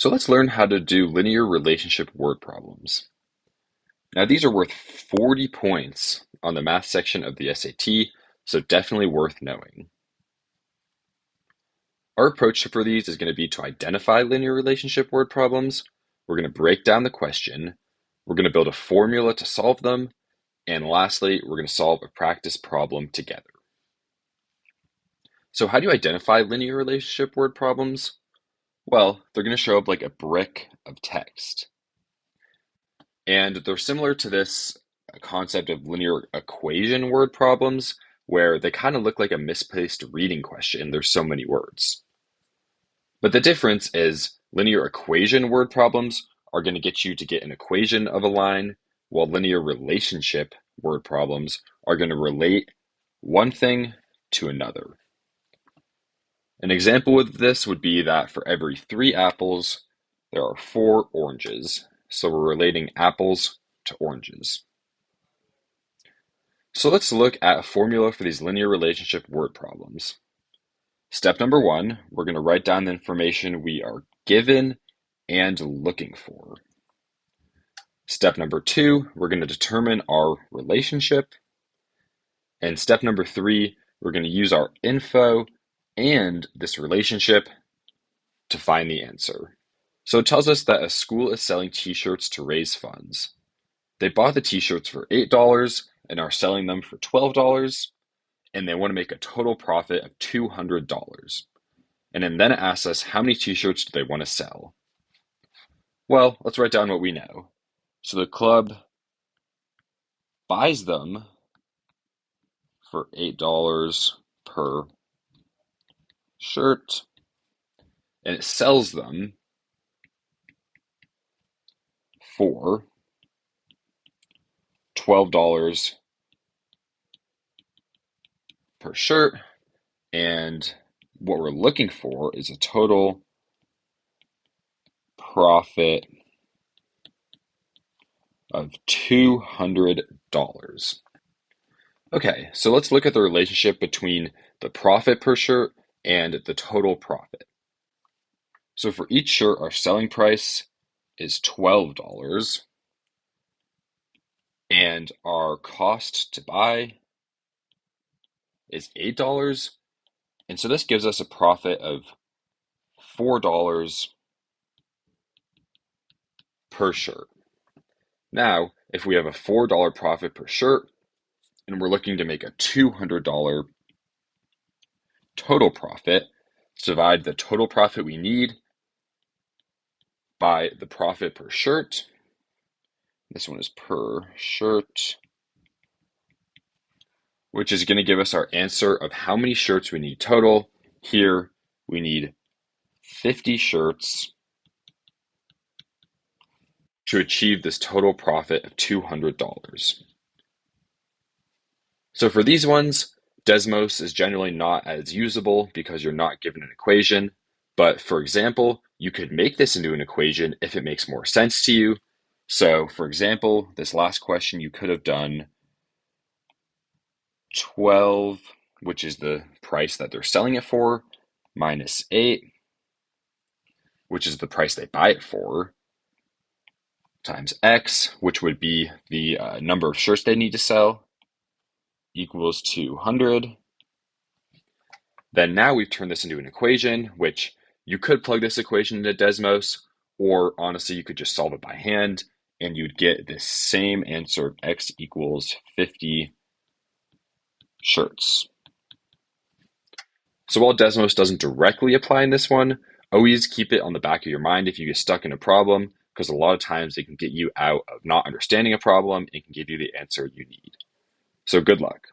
So let's learn how to do linear relationship word problems. Now these are worth 40 points on the math section of the SAT, so definitely worth knowing. Our approach for these is going to be to identify linear relationship word problems. We're going to break down the question. We're going to build a formula to solve them. And lastly, we're going to solve a practice problem together. So how do you identify linear relationship word problems? Well, they're going to show up like a brick of text. And they're similar to this concept of linear equation word problems, where they kind of look like a misplaced reading question. There's so many words. But the difference is linear equation word problems are going to get you to get an equation of a line, while linear relationship word problems are going to relate one thing to another. An example of this would be that for every 3 apples, there are 4 oranges. So we're relating apples to oranges. So let's look at a formula for these linear relationship word problems. Step number 1, we're going to write down the information we are given and looking for. Step number 2, we're going to determine our relationship. And step number 3, we're going to use our info and this relationship to find the answer. So it tells us that a school is selling t-shirts to raise funds. They bought the t-shirts for $8 and are selling them for $12, and they want to make a total profit of $200. And then it asks us how many t-shirts do they want to sell. Well, let's write down what we know. So the club buys them for $8 per shirt, and it sells them for $12 per shirt. And what we're looking for is a total profit of $200. Okay, so let's look at the relationship between the profit per shirt and the total profit. So for each shirt, our selling price is $12 and our cost to buy is $8. And so this gives us a profit of $4 per shirt. Now, if we have a $4 profit per shirt and we're looking to make a $200 total profit, let's divide the total profit we need by the profit per shirt. This one is per shirt, which is going to give us our answer of how many shirts we need total. Here, we need 50 shirts to achieve this total profit of $200. So for these ones, Desmos is generally not as usable because you're not given an equation. But for example, you could make this into an equation if it makes more sense to you. So for example, this last question, you could have done 12, which is the price that they're selling it for, minus 8, which is the price they buy it for, times X, which would be the number of shirts they need to sell, equals 200. Then now we've turned this into an equation, which you could plug this equation into Desmos, or honestly, you could just solve it by hand, and you'd get the same answer of X equals 50 shirts. So while Desmos doesn't directly apply in this one, always keep it on the back of your mind if you get stuck in a problem, because a lot of times it can get you out of not understanding a problem and can give you the answer you need. So good luck.